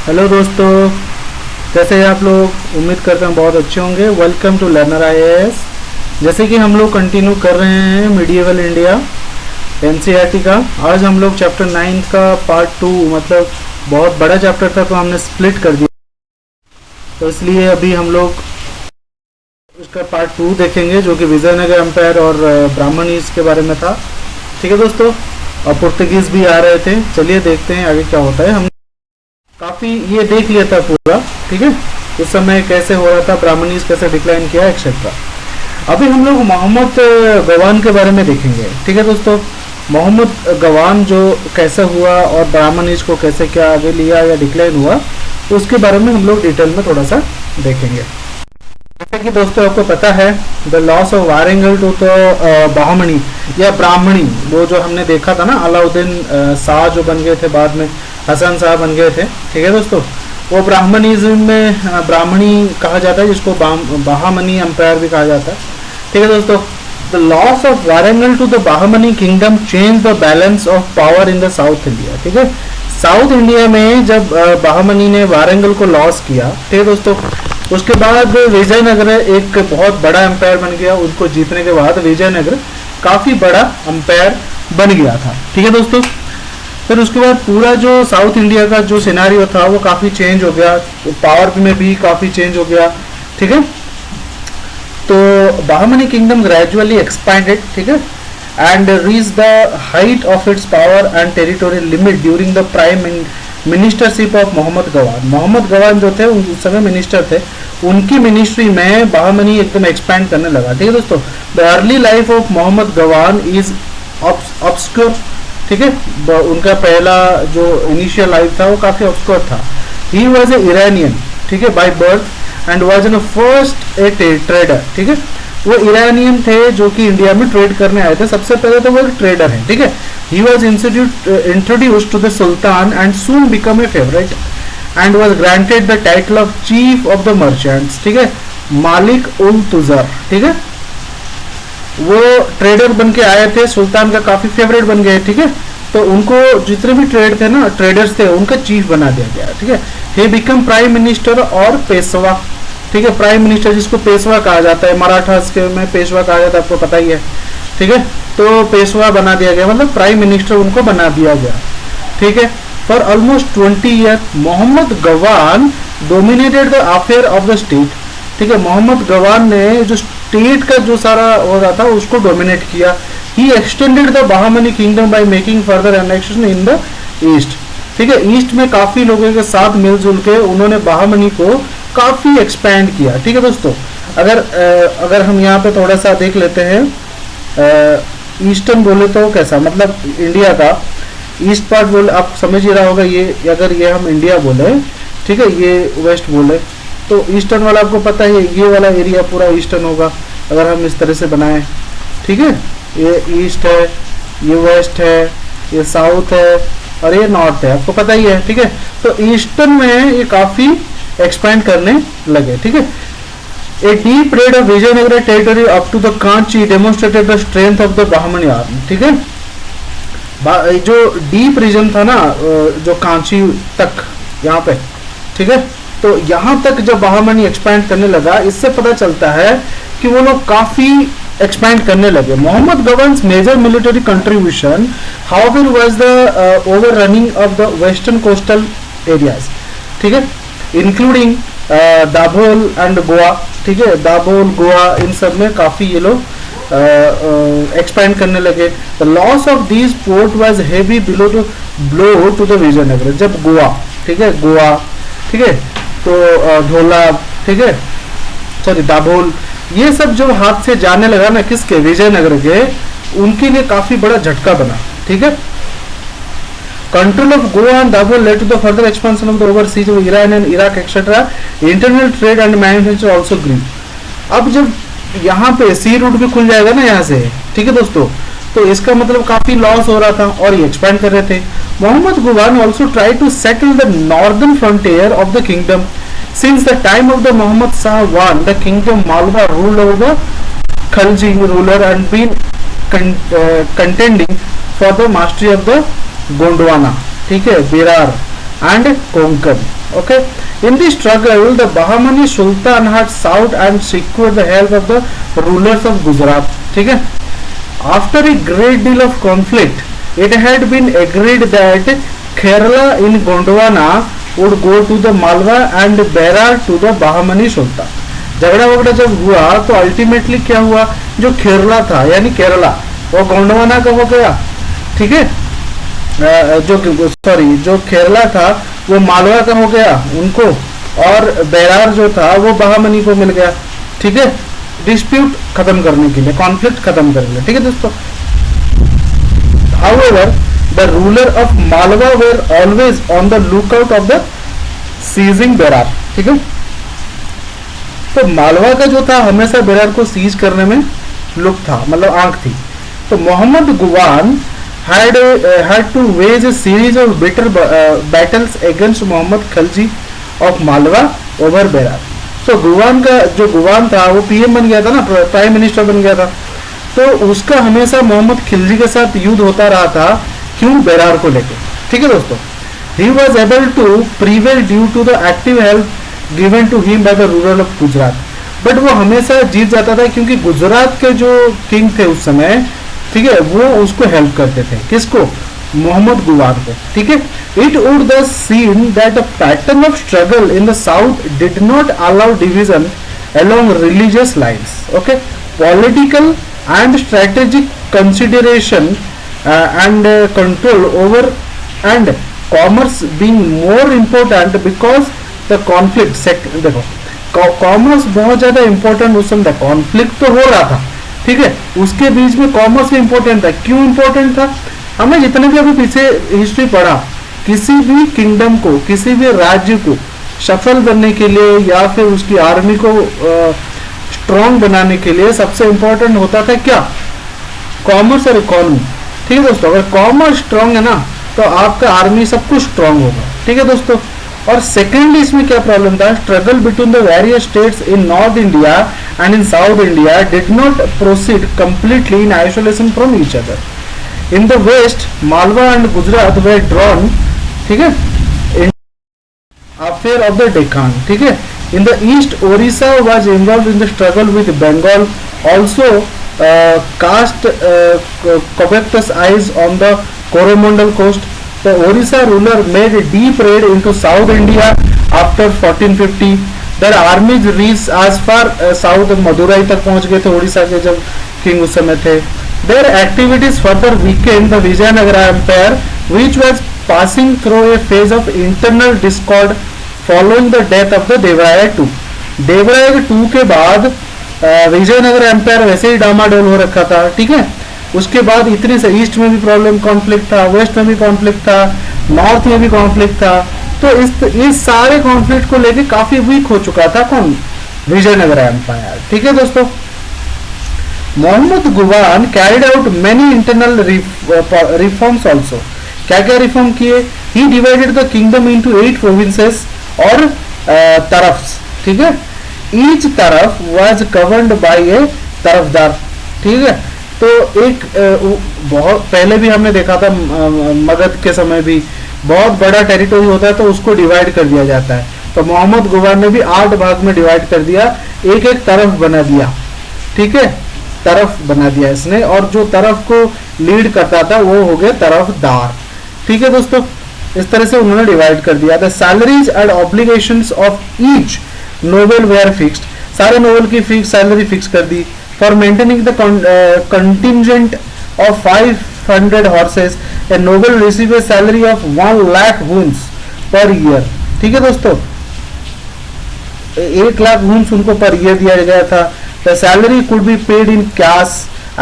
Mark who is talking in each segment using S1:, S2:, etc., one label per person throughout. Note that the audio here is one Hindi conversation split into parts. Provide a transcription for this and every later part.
S1: हेलो दोस्तों, जैसे आप लोग उम्मीद करते हैं बहुत अच्छे होंगे। Welcome to learner IAS. जैसे कि हम लोग कंटिन्यू कर रहे हैं मिडिएवल इंडिया एनसीईआरटी का। आज हम लोग चैप्टर 9 का पार्ट 2, मतलब बहुत बड़ा चैप्टर था तो हमने स्प्लिट कर दिया, तो इसलिए अभी हम लोग उसका पार्ट 2 देखेंगे जो कि विजयनगर एम्पायर और ब्राह्मणीज के बारे में था। ठीक है दोस्तों, और पुर्तगीज भी आ रहे थे। चलिए देखते हैं आगे क्या होता है। हम काफ़ी ये देख लिया था पूरा, ठीक है, उस समय कैसे हो रहा था, ब्राह्मणीज कैसे डिक्लाइन किया एक्सेट्रा। अभी हम लोग मोहम्मद गवान के बारे में देखेंगे। ठीक है दोस्तों, मोहम्मद गवान जो कैसे हुआ और ब्राह्मणीज को कैसे क्या आगे लिया या डिक्लाइन हुआ, उसके बारे में हम लोग डिटेल में थोड़ा सा देखेंगे। जैसे कि दोस्तों आपको पता है the loss of Warangal to तो बहामनी या ब्राह्मणी, वो जो हमने देखा था ना, अलाउद्दीन शाह जो बन गए थे, बाद में हसन शाह बन गए थे। ठीक है दोस्तों, वो ब्राह्मणिज्म में ब्राह्मणी कहा जाता है, जिसको बहामनी एम्पायर भी कहा जाता है। ठीक है दोस्तों, the loss of Warangal to the Bahmani kingdom change the balance of power in the south India. ठीक है, साउथ इंडिया में जब बहामनी ने वारंगल को लॉस किया, ठीक है दोस्तों, उसके बाद विजयनगर एक बहुत बड़ा एम्पायर बन गया। उनको जीतने के बाद विजयनगर काफ़ी बड़ा एम्पायर बन गया था। ठीक है दोस्तों, फिर उसके बाद पूरा जो साउथ इंडिया का जो सिनारियो था वो काफ़ी चेंज हो गया, पावर में भी काफ़ी चेंज हो गया। ठीक है, तो बहामनी किंगडम ग्रेजुअली एक्सपैंडेड, ठीक है, and reach the height of its power and territorial limit during the prime ministership of Mohammad Gawan. Mohammad Gawan जो थे उस समय मिनिस्टर थे, उनकी मिनिस्ट्री में बहामनी एकदम एक्सपैंड करने लगा। ठीक है दोस्तों, the early life of Mohammad Gawan is obscure. ठीक है, उनका पहला जो इनिशियल लाइफ था वो काफ़ी ऑब्सक्योर था। ही वॉज ए ईरानियन, ठीक है, by birth, and was an first A trader. ठीक है, वो ईरानियन थे जो कि इंडिया में ट्रेड करने आए थे। सबसे पहले तो वो एक ट्रेडर है। ठीक है, he was introduced to the sultan and soon become a favorite and was granted the title of chief of the merchants। ठीक है, मालिक उल तुजार। ठीक है, वो ट्रेडर बन के आए थे, सुल्तान का काफी फेवरेट बन गए। ठीक है, तो उनको जितने भी ट्रेड थे ना, ट्रेडर्स थे, उनका चीफ बना दिया गया। ठीक है, he become प्राइम मिनिस्टर और पेशवा। ठीक है, प्राइम मिनिस्टर जिसको पेशवा कहा जाता है, मराठास के में पेशवा कहा जाता है, आपको पता ही है। ठीक है, तो पेशवा बना दिया गया, मतलब प्राइम मिनिस्टर उनको बना दिया गया। ठीक है, for almost 20 year Mohammad Gawan dominated the affair of the state. ठीक है, मोहम्मद गवान ने जो स्टेट का जो सारा हो रहा था उसको डोमिनेट किया। He extended the Bahmani kingdom by making further annexation in the east. ठीक है, ईस्ट में काफी लोगों के साथ मिलजुल के उन्होंने बहामनी को काफी एक्सपैंड किया। ठीक है दोस्तों, अगर हम यहाँ पे थोड़ा सा देख लेते हैं, ईस्टर्न बोले तो कैसा, मतलब इंडिया का ईस्ट पार्ट बोले, आप समझ ही रहा होगा। ये अगर ये हम इंडिया बोले, ठीक है, ये वेस्ट बोले, तो ईस्टर्न वाला आपको पता है, ये वाला एरिया पूरा ईस्टर्न होगा अगर हम इस तरह से बनाएं। ठीक है, ये ईस्ट है, ये वेस्ट है, ये साउथ है और ये नॉर्थ है, आपको पता ही है। ठीक है, तो ईस्टर्न में ये काफ़ी एक्सपैंड करने लगे। ठीक है, A deep raid of Vijayanagara territory up to the Kanchi demonstrated the strength of the Bahmani army। ठीक है, जो डीप रीजन था ना, जो कांची तक यहाँ पे, ठीक है, तो यहाँ तक जब बहामनी एक्सपैंड करने लगा, इससे पता चलता है कि वो लोग काफी एक्सपैंड करने लगे। Mohammad Gawan's major military contribution however was the overrunning of the western coastal areas. ठीक है, इंक्लूडिंग दाभोल एंड गोवा। ठीक है, दाभोल, गोवा, इन सब में काफ़ी ये लोग एक्सपैंड करने लगे। The loss of this port was heavy blow to the Vijayanagara. जब गोवा, ठीक है, गोवा, ठीक है, तो ढोला, ठीक है, सॉरी दाभोल, ये सब जो हाथ से जाने लगा ना, किसके, विजयनगर के, उनके लिए काफ़ी बड़ा झटका बना। ठीक है, Control of Goa and Dabhol led to the further expansion of the overseas of Iran and Iraq etc. Internal trade and manufacture also grew। अब जब यहाँ पे सी रूट भी खुल जाएगा ना यहाँ से, ठीक है दोस्तों, तो इसका मतलब काफी लॉस हो रहा था और ये एक्सपैंड कर रहे थे। Mohammad Gawan also try to settle the northern frontier of the kingdom. Since the time of the Mohammad Shah one the kingdom Malwa ruled over the Khalji ruler and been contending for the mastery of the Gondwana, ठीक है, Berar, and Konkan. Okay, in the struggle, the Bahmani Sultan had sought and secured the help of the rulers of Gujarat. ठीक है, after a great deal of conflict, it had been agreed that Kerala in Gondwana would go to the Malwa and Berar to the Bahmani Sultan. झगड़ा वगड़ा जब हुआ तो अल्टीमेटली क्या हुआ, जो केरला था यानी केरला वो गोंडवाना का हो गया, ठीक है, जो केरला था वो मालवा का हो गया उनको, और बेरार जो था वो बहामनी को मिल गया, ठीक है, डिस्प्यूट खत्म करने के लिए, कॉन्फ्लिक्ट खत्म करने के लिए, ठीक है दोस्तों. However, the ruler of Malwa were always on the lookout of the seizing Berar. ठीक है, तो मालवा का जो था हमेशा बेरार को सीज करने में लुक था, मतलब आंख थी. तो Mohammad गुवान had to wage a series of bitter battles against Mohammad Khalji of Malwa over Berar. तो गुवान का जो गुवान था वो पीएम बन गया था ना, प्राइम मिनिस्टर बन गया था, तो उसका हमेशा मोहम्मद खिलजी के साथ युद्ध होता रहा था. क्यों? बेरार को लेके. ठीक है दोस्तों, he was able to prevail due to the active help given to him by the ruler of Gujarat. But वो हमेशा जीत जाता था क्योंकि गुजरात के जो किंग थे उस समय, ठीक है, वो उसको हेल्प करते थे. किसको? मोहम्मद गुवार को. ठीक है, it would the seen that a pattern of struggle in the south did not allow division along religious lines. Okay, political and strategic consideration and control over and commerce being more important because the conflict देखो कॉमर्स बहुत ज्यादा इंपॉर्टेंट उस समय था, कॉन्फ्लिक्ट तो हो रहा था, ठीक है, उसके बीच में कॉमर्स भी इंपॉर्टेंट था. क्यों इंपॉर्टेंट था? हमने जितने भी अभी पीछे हिस्ट्री पढ़ा, किसी भी किंगडम को, किसी भी राज्य को सफल बनने के लिए या फिर उसकी आर्मी को स्ट्रॉन्ग बनाने के लिए सबसे इंपॉर्टेंट होता था क्या? कॉमर्स और इकोनॉमी. ठीक है दोस्तों, अगर कॉमर्स स्ट्रॉन्ग है ना तो आपका आर्मी सब कुछ स्ट्रॉन्ग होगा. ठीक है दोस्तों, और सेकेंडली इसमें क्या प्रॉब्लम था? Struggle between the various states in north India and in south India did not proceed completely in isolation from each other. In the west Malwa and Gujarat were drawn, ठीक है, affair of the Deccan. ठीक है, in the east Orissa was involved in the struggle with Bengal, also cast covetous eyes on the Coromandel coast. The Orissa ruler made a deep raid into South India after 1450. Their armies reached as far south Madurai तक पहुंच गए थे ओडिशा के जब किंग उस समय थे. Their activities further weakened the Vijayanagara Empire, which was passing through a phase of internal discord following the death of the Devaraya II. Devaraya II के बाद विजयनगर एम्पायर वैसे ही डामाडोल हो रखा था. ठीक है, उसके बाद इतनी से ईस्ट में भी प्रॉब्लम कॉन्फ्लिक्ट था, वेस्ट में भी कॉन्फ्लिक्ट था, नॉर्थ में भी कॉन्फ्लिक्ट था. तो इस सारे कॉन्फ्लिक्ट को लेके काफी वीक हो चुका था कौन? विजयनगर एम्पायर. ठीक है दोस्तों, Mohammad Gawan carried out many internal reforms also. क्या क्या रिफॉर्म किए? He divided the kingdom into 8 provinces और तरफ्स. ठीक है, each taraf was governed by a tarafdar. ठीक है, तो एक बहुत पहले भी हमने देखा था मगध के समय भी बहुत बड़ा टेरिटोरी होता है तो उसको डिवाइड कर दिया जाता है. तो मोहम्मद गुवार ने भी 8 भाग में डिवाइड कर दिया, एक एक तरफ बना दिया. ठीक है, तरफ बना दिया इसने, और जो तरफ को लीड करता था वो हो गया तरफदार. ठीक है दोस्तों, इस तरह से उन्होंने डिवाइड कर दिया. The salaries and obligations of each noble were fixed. सारे नोबल की फिक्स सैलरी फिक्स कर दी. For maintaining the contingent of 500 horses a noble receive a salary of 1 lakh huns per year. ठीक है दोस्तों, 1 लाख वुंस उनको पर ईयर दिया गया था. The salary could be paid in cash,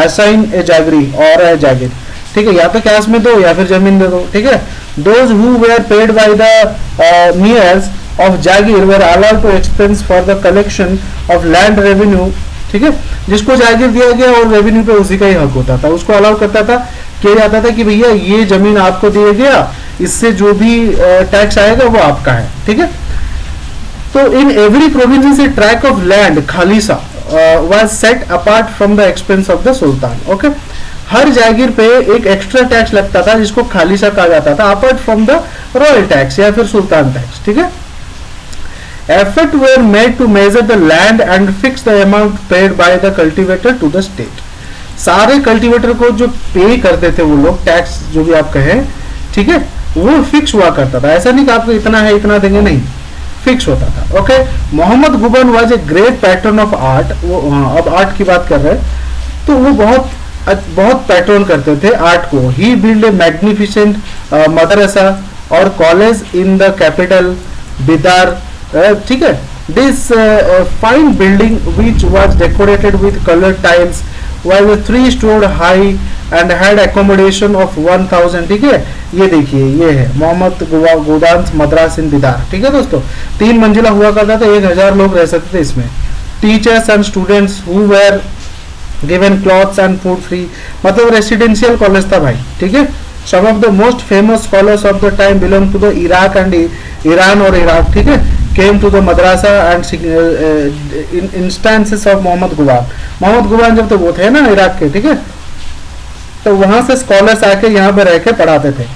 S1: assign a jagiri और ए जागीर. ठीक है, या तो कैश में दो या फिर जमीन दे दो. ठीक है, those who were paid by the means of jagir were allowed to expense for the collection of land revenue. ठीक है, जिसको जागीर दिया गया और रेवेन्यू पे उसी का ही हक होता था, उसको अलाउ करता था, किया जाता था कि भैया ये जमीन आपको दिया गया, इससे जो भी टैक्स आएगा वो आपका है. ठीक है, तो in every province a track of land khalisa was set apart from the expense of the sultan. Okay, हर जागीर पे एक एक्स्ट्रा टैक्स लगता था जिसको खालिसा कहा जाता था, apart from the royal tax या फिर सुल्तान टैक्स, ठीक है। Effort were made to measure the land and fix the amount paid by the cultivator to the state. सारे कल्टिवेटर को जो पे करते थे वो लोग, टैक्स जो भी आप कहें, ठीक है, वो फिक्स हुआ करता था। ऐसा नहीं कि आपको इतना है इतना देंगे, नहीं, फिक्स होता था। ओके, मोहम्मद गुबन was a great pattern of art. वो अब आर्ट की बात कर रहे हैं, तो वो बहुत पैटर्न करते थे आर्ट को। ही बिल्ड ए मैग्निफिसेंट मदरसा और college in the capital Bidar, ठीक है। This fine building which was decorated with coloured tiles was 3 story high and had accommodation of 1000, ठीक है। ये देखिए, ये है मोहम्मद गुदान मद्रास इन बिदार, ठीक है दोस्तों। 3 मंजिला हुआ करता था, 1000 लोग रह सकते थे इसमें। Teachers and students who were given clothes and food free, मतलब रेसिडेंशियल कॉलेज था भाई, ठीक है। Some of the most famous scholars of the time belong to the Iraq and Iran और इराक, ठीक है, came to the madrasa and instances of Mohammad गुबान जब तो वो थे ना इराक के, ठीक है, तो वहां से स्कॉलर्स आके यहाँ पे रह के पढ़ाते थे।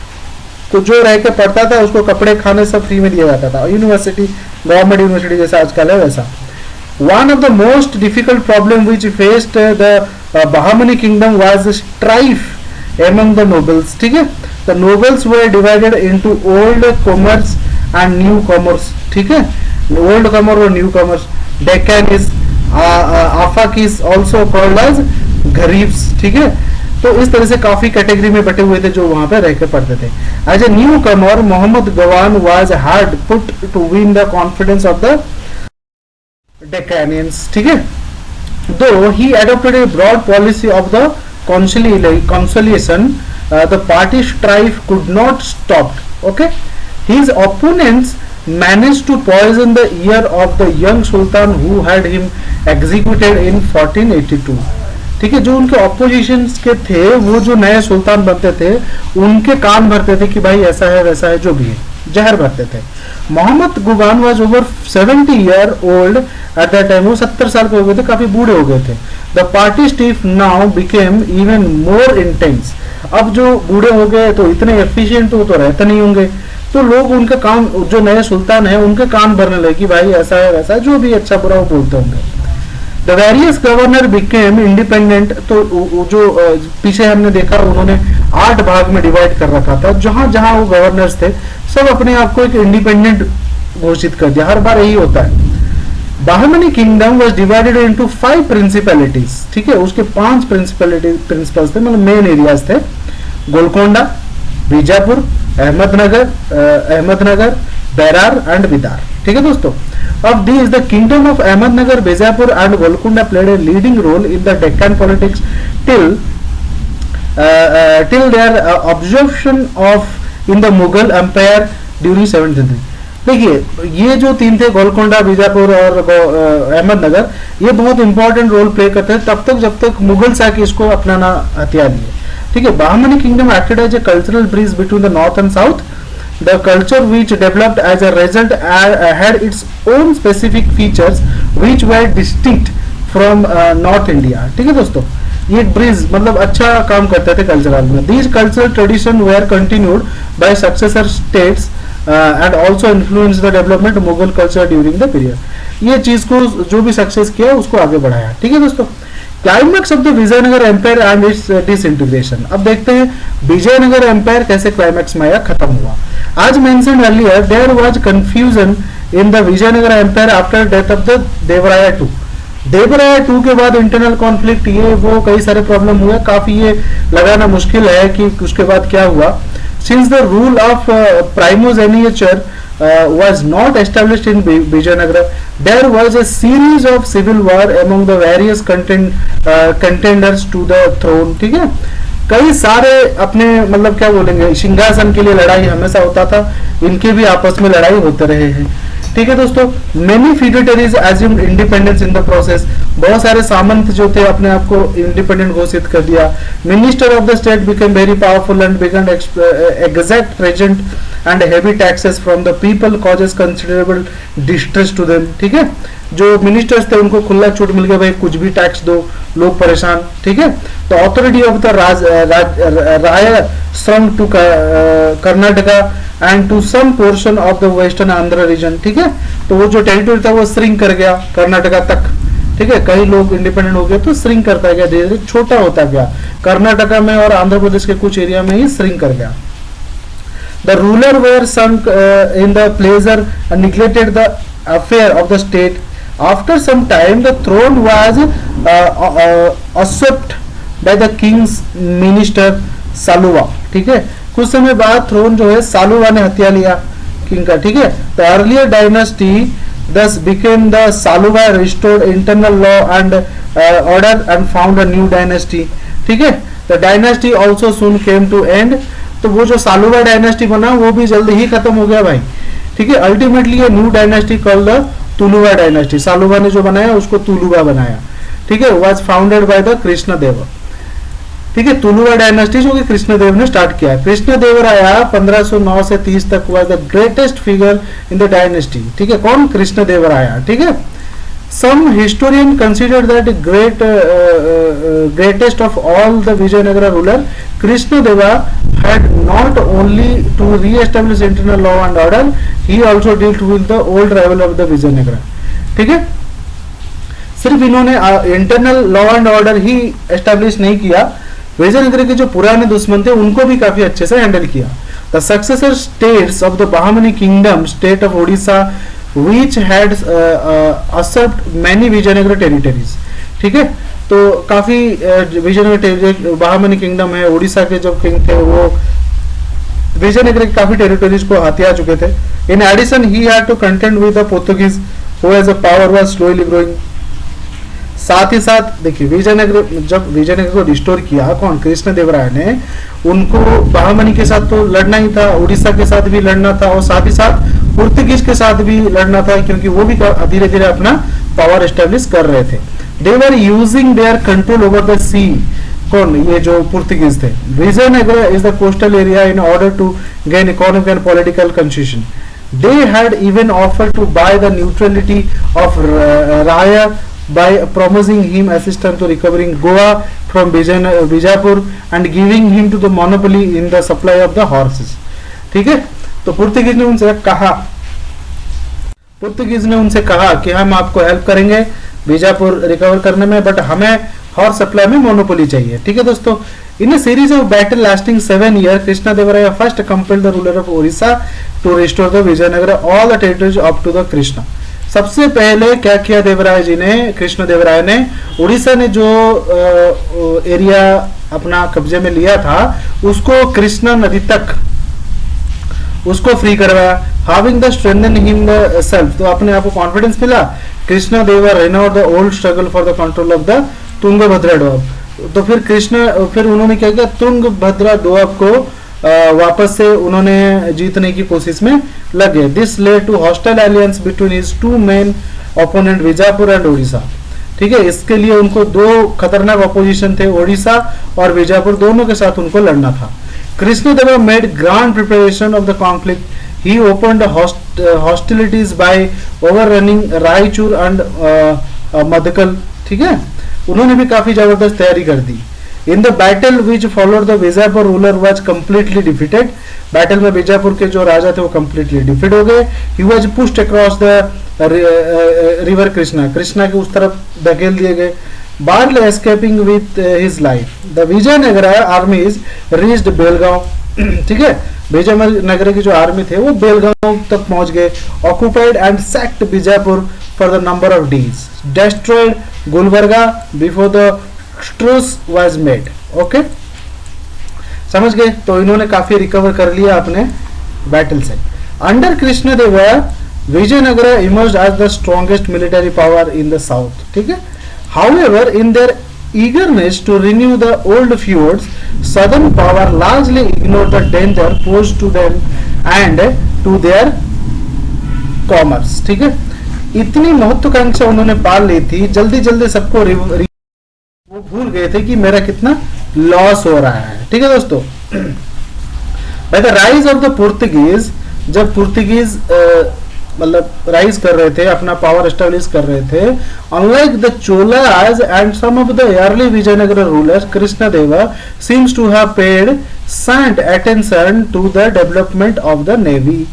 S1: तो जो रह के पढ़ता था उसको कपड़े खाने सब फ्री में दिया जाता था। यूनिवर्सिटी, गवर्नमेंट यूनिवर्सिटी जैसा आजकल है वैसा। One of the most difficult problem which faced the Bahmani kingdom was strife among the nobles, ठीक है। The nobles were divided into old comers and new comers, ठीक है, ओल्ड कॉमर और new comers. Deccanis, Afaqis also called as Gharibs, ठीक है। तो इस तरह से काफी कैटेगरी में बटे हुए थे जो वहां पे रह के पढ़ते थे। As a new comer Mohammad Gawan was hard put to win the confidence of the Deccanians, ठीक है। Though he adopted a broad policy of the conciliation, the party strife could not stop. Okay, his opponents managed to poison the ear of the young sultan who had him executed in 1482. ठीक है, जो उनके ऑपोजिशन के थे, वो जो नए सुल्तान बनते थे उनके कान भरते थे कि भाई ऐसा है वैसा है, जो भी है, जहर भरते थे। Mohammad Gawan was over 70 year old at that time, वो 70 साल के हो गए थे, काफी बूढ़े हो गए थे। The party strife now became even more intense. अब जो बूढ़े हो गए तो इतने एफिशिएंट तो रहते नहीं होंगे, तो लोग उनका काम, जो नए सुल्तान है उनके कान भरने लगे कि भाई ऐसा है वैसा, जो भी अच्छा बुरा वो बोलते होंगे। The various governor became independent. तो जो पीछे हमने देखा उन्होंने 8 भाग में डिवाइड कर रखा था, जहां जहां वो गवर्नर्स थे सब अपने आप को एक इंडिपेंडेंट घोषित कर दिया। हर बार यही होता है। Bahmani kingdom was divided into 5 principalities, ठीक है। उसके 5 प्रिंसिपल्स थे, मतलब मेन एरियाज थे। गोलकोंडा, बीजापुर, अहमदनगर, बेरार एंड बिदार, ठीक है दोस्तों। Of these, the kingdom of Ahmednagar, Bijapur and Golconda played a leading role in the Deccan politics till their absorption in the Mughal Empire during 7th century. देखिए, ये जो 3 थे, गोलकोंडा, बीजापुर और अहमदनगर, ये बहुत इंपॉर्टेंट रोल प्ले करते हैं तब तक जब तक मुगल आके इसको अपनाना हथियार लिए, ठीक है। Bahmani kingdom acted as a cultural bridge between the north and south. The culture which developed as a result had its own specific features which were distinct from North India. ठीक है दोस्तों, ये ब्रिज मतलब अच्छा काम करते थे कल्चरल में. These cultural traditions were continued by successor states and also influenced the development of Mughal culture during the period. ये चीज को जो भी सक्सेस किया उसको आगे बढ़ाया, ठीक है दोस्तों. Climax of the Vijayanagara empire and its disintegration. अब देखते हैं विजयनगर एम्पायर कैसे क्लाइमैक्स में आया, खत्म हुआ. As mentioned earlier, there was confusion in the Vijayanagar Empire after death of the Devaraya II. देवराया 2 के बाद इंटरनल कॉन्फ्लिक्ट, ये वो कई सारे प्रॉब्लम हुए, काफी ये लगाना मुश्किल है कि उसके बाद क्या हुआ. Since the rule of primogeniture was not established in Vijayanagara, there was a series of civil war among the various contenders to the throne. ठीक है, कई सारे अपने मतलब क्या बोलेंगे सिंहासन के लिए लड़ाई हमेशा होता था, इनके भी आपस में लड़ाई होते रहे हैं, ठीक है दोस्तों. Many feudatories assumed independence in the process. बहुत सारे सामंत जो थे अपने आप को इंडिपेंडेंट घोषित कर दिया. Minister of the state became very powerful and began exact regent and heavy taxes from the people causes considerable distress to them. ठीक है, जो मिनिस्टर्स थे उनको खुला छूट मिल गया, भाई कुछ भी टैक्स दो, लोग परेशान। ठीक है, तो authority of the Rai shrunk to Karnataka and to some portion of the western Andhra region. ठीक है, तो वो जो टेरिटरी था वो श्रिंक कर गया कर्नाटका तक। ठीक है, कई लोग इंडिपेंडेंट हो गए तो श्रिंक करता गया, धीरे धीरे छोटा होता गया, कर्नाटका में और आंध्र प्रदेश के कुछ एरिया में ही श्रिंक कर गया। The ruler were sunk in the pleasure and neglected the affair of the state. After some time, the throne was usurped by the king's minister Saluva. ठीक है, कुछ समय बाद थ्रोन जो है सालुवा ने हत्या लिया किंग का। ठीक है, the earlier dynasty thus became the Saluva restored internal law and order and found a new dynasty। ठीक है, the dynasty also soon came to end। तो वो जो सालुवा डायनेस्टी बना वो भी जल्दी ही खत्म हो गया भाई। ठीक है, अल्टीमेटली ये new dynasty called the Tuluva dynasty, Saluva ने जो बनाया उसको तुलुवा बनाया। ठीक है, was founded by the Krishnadeva. ठीक है, तुलुवा डायनेस्टी जो कि कृष्णदेव ने स्टार्ट किया। कृष्णदेवराया 1509 से 30 तक was the greatest figure in the dynasty. ठीक है, कौन? कृष्णदेवराया। ठीक है, some historian consider that greatest of all the Vijayanagara ruler, Krishnadeva had not only to re-establish internal law and order, he also dealt with the old rival of the Vijayanagara। ठीक है, सिर्फ इन्होंने internal law and order he establish नहीं किया, विजयनगर के जो पुराने दुश्मन थे उनको भी काफी अच्छे से हैंडल किया। The successor states of the Bahmani kingdom, state of Odisha, which had usurped many Vijayanagara territories. ठीक है, तो काफी विजयनगर टेरिटरी, बहामनी किंगडम है, उड़ीसा के जो किंग थे वो विजयनगर की काफी टेरिटरीज को हथिया चुके थे। In addition he had to contend with the Portuguese who as a power was slowly growing. साथ ही साथ देखिए विजयनगर, जब विजयनगर को रिस्टोर किया कौन? कृष्णदेवराय ने, उनको बहामनी के साथ तो लड़ना ही था, उड़ीसा के साथ भी लड़ना था और साथ ही साथ पुर्तगीज के साथ भी लड़ना था, क्योंकि वो भी धीरे धीरे अपना पावर एस्टेब्लिश कर रहे थे। They were using their control over the sea. कौन? ये जो पुर्तगीज थे। Vijayanagar is the coastal area in order to gain economic and political concession. They had even offer to buy the neutrality of Raya by promising him assistance to recovering Goa from Bijapur and giving him to the monopoly in the supply of the horses। ठीक है, तो पुर्तगीज ने उनसे कहा कि हम आपको हेल्प करेंगे बीजापुर रिकवर करने में, बट हमें हॉर्स सप्लाई में मोनोपोली चाहिए। ठीक है दोस्तों, इन a series of battle lasting 7 years, Krishnadevaraya first compelled the ruler of Orissa to restore the Vijayanagara all the territories up to the Krishna। सबसे पहले क्या किया देवराय जी ने, कृष्णदेवराय ने, उड़ीसा ने जो एरिया अपना कब्जे में लिया था उसको कृष्णा नदी तक उसको फ्री करवाया। Having the strengthen him the self, तो अपने आप को कॉन्फिडेंस मिला। Krishnadeva renewed the old struggle for the control of the Tungabhadra doab. तो फिर उन्होंने क्या किया, तुंगभद्रा डोब को वापस से उन्होंने जीतने की कोशिश में लगे। This led to hostile alliance between his two main opponent Bijapur and Odisha. ठीक है, इसके लिए उनको दो खतरनाक ऑपोजिशन थे, ओडिशा और बीजापुर, दोनों के साथ उनको लड़ना था। Krishnadeva made grand preparation of the conflict. He opened hostilities by overrunning Raichur and Mudkal. ठीक है, उन्होंने भी काफी जबरदस्त तैयारी कर दी। In the battle which followed the Bijapur ruler was completely defeated. Battle में बीजापुर के जो राजा थे वो कंप्लीटली डिफीट हो गए। He was pushed across the river Krishna के उस तरफ धकेल दिए गए, barely escaping with his life. The Vijayanagara armies reached Belgaum. ठीक है, विजयनगर की जो आर्मी थे वो बेलगांव तक पहुंच गए। Occupied and sacked Bijapur for the number of days, destroyed Gulbarga before the truce was made. Okay, समझ गए? तो इन्होंने काफी रिकवर कर लिया अपने बैटल से। Under Krishnadeva Vijayanagar emerged as the strongest military power in the south. ठीक है, however in their eagerness to renew the old feuds, southern power largely ignored the danger posed to them and to their commerce। ठीक है, इतनी महत्वाकांक्षा उन्होंने पाल ली थी, जल्दी जल्दी सबको वो भूल गए थे कि मेरा कितना लॉस हो रहा है। ठीक है दोस्तों, by the rise of the Portuguese, जब पुर्तगीज मतलब राइज कर रहे थे, अपना पावर एस्टेब्लिश कर रहे थे, unlike the Cholas and some of the early Vijayanagar rulers, Krishnadeva seems to have paid scant attention to the development of the navy.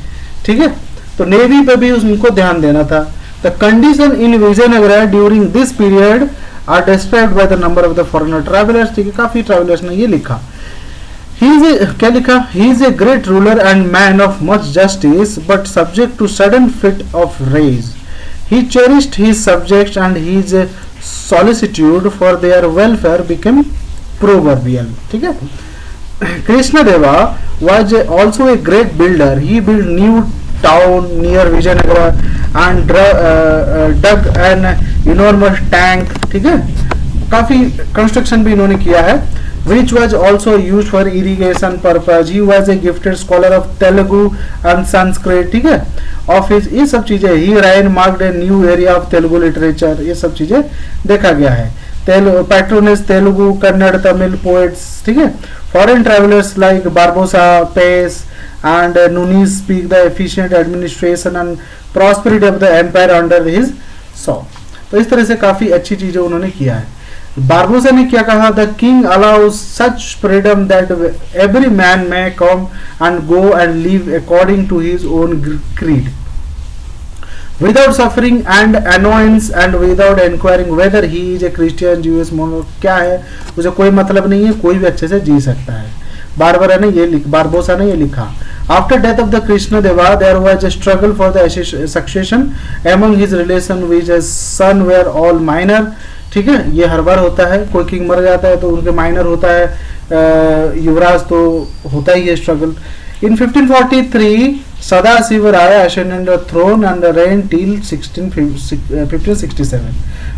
S1: ठीक है, तो नेवी पे भी उनको ध्यान देना था। The condition in Vijayanagar during this period are described by the number of the foreigner travellers. ठीक है, काफी ट्रैवलर्स ने ये लिखा। क्या लिखा? He is a great ruler and man of much justice but subject to sudden fit of rage. He cherished his subjects and his solicitude for their welfare become proverbial. ठीक है, कृष्णदेवा was also a great builder. He built new town near Vijayanagara and dug an enormous tank. ठीक है, काफी कंस्ट्रक्शन भी इन्होंने किया है, which was also used for irrigation purpose. He was a gifted scholar of Telugu and Sanskrit. ठीक है, of his ये सब चीजें, he ran marked a new area of Telugu literature. ये सब चीजें देखा गया है। Patronised Telugu, Kannada, Tamil poets. ठीक है, foreign travellers like Barbosa, Paes and Nuniz speak the efficient administration and prosperity of the empire under his song. तो इस तरह से काफी अच्छी चीजें उन्होंने किया है। बारबोसा ने क्या कहा? The king allows such freedom that every man may come and go and live according to his own creed without suffering and annoyance and without inquiring whether he is a Christian, Jewish, Mono क्या है, उसे कोई मतलब नहीं है, कोई भी अच्छे से जी सकता है। बारबोसा ने ये लिखा। After death of the Krishnadeva, there was a struggle for the succession among his relation, which his son were all minor। ठीक है, ये हर बार होता है, कोई किंग मर जाता है तो उनके माइनर होता है, युवराज तो होता ही है struggle. In 1543, Sadashiva ascended the throne and reigned till 1567.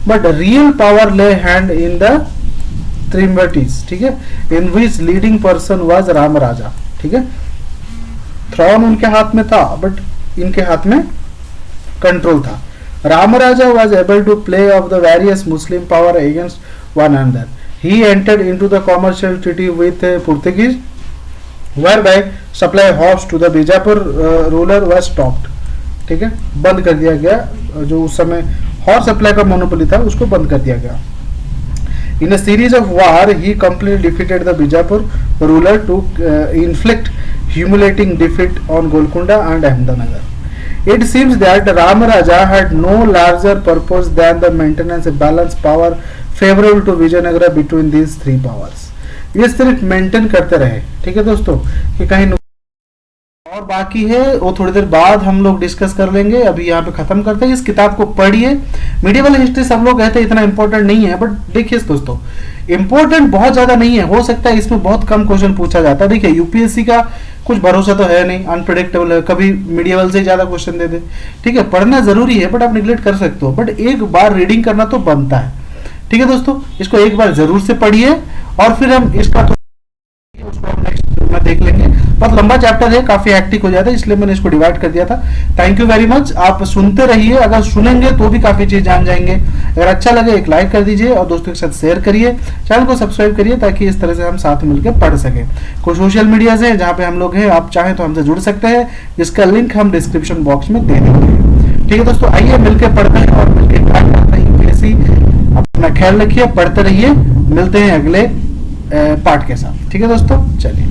S1: But the real power lay hand in the Triumvirs, ठीक है, in which leading person was Ram Raja। ठीक है, थ्रोन उनके हाथ में था, बट इनके हाथ में कंट्रोल था। Ram Raja was able to play off the various Muslim power against one another. He entered into the commercial treaty with Portuguese, whereby supply hops to the Bijapur ruler was stopped। ठीक है, बंद कर दिया गया, जो उस समय हॉर्स सप्लाई का मोनोपोली था उसको बंद कर दिया गया। In a series of war, he completely defeated the Bijapur ruler to inflict humiliating defeat on Golconda and Ahmednagar. It seems that Ramaraja had no larger purpose than the maintenance of balanced power favorable to Vijayanagara between these three powers। ये सिर्फ मेंटेन करते रहे। ठीक है दोस्तों, कि कहीं और बाकी है वो थोड़ी देर बाद हम लोग डिस्कस कर लेंगे। अभी यहाँ पे खत्म करते हैं। इस किताब को पढ़िए। मीडिएवल हिस्ट्री सब लोग कहते हैं इतना इंपॉर्टेंट नहीं है, बट देखिए दोस्तों, इंपॉर्टेंट बहुत ज्यादा नहीं है। हो सकता है इसमें बहुत कम क्वेश्चन पूछा जाता है। देखिए यूपीएससी का कुछ भरोसा तो है नहीं, अनप्रिडिक्टेबल है, कभी मीडिएवल से ज्यादा क्वेश्चन दे दे। ठीक है, पढ़ना जरूरी है, बट आप निगलेक्ट कर सकते हो, बट एक बार रीडिंग करना तो बनता है। ठीक है दोस्तों, इसको एक बार जरूर से पढ़िए और फिर हम इसका उसको हम नेक्स्ट में देख लेंगे। बहुत लंबा चैप्टर है, काफी हैक्टिक हो जाता है, इसलिए मैंने इसको डिवाइड कर दिया था। Thank you very much. आप सुनते रहिए, अगर सुनेंगे तो भी काफी चीज जान जाएंगे। अगर अच्छा लगे एक लाइक कर दीजिए और दोस्तों के साथ शेयर करिए, चैनल को सब्सक्राइब करिए, ताकि इस तरह से हम साथ मिलकर पढ़ सकें। कुछ सोशल मीडिया है जहाँ पे हम लोग हैं, आप चाहें तो हमसे जुड़ सकते हैं, जिसका लिंक हम डिस्क्रिप्शन बॉक्स में दे देंगे। ठीक है दोस्तों, आइए मिलकर पढ़ते हैं और मिलकर ट्राई करते हैं। ऐसी अपना ख्याल रखिए, पढ़ते रहिए, मिलते हैं अगले पार्ट के साथ। ठीक है दोस्तों, चलिए।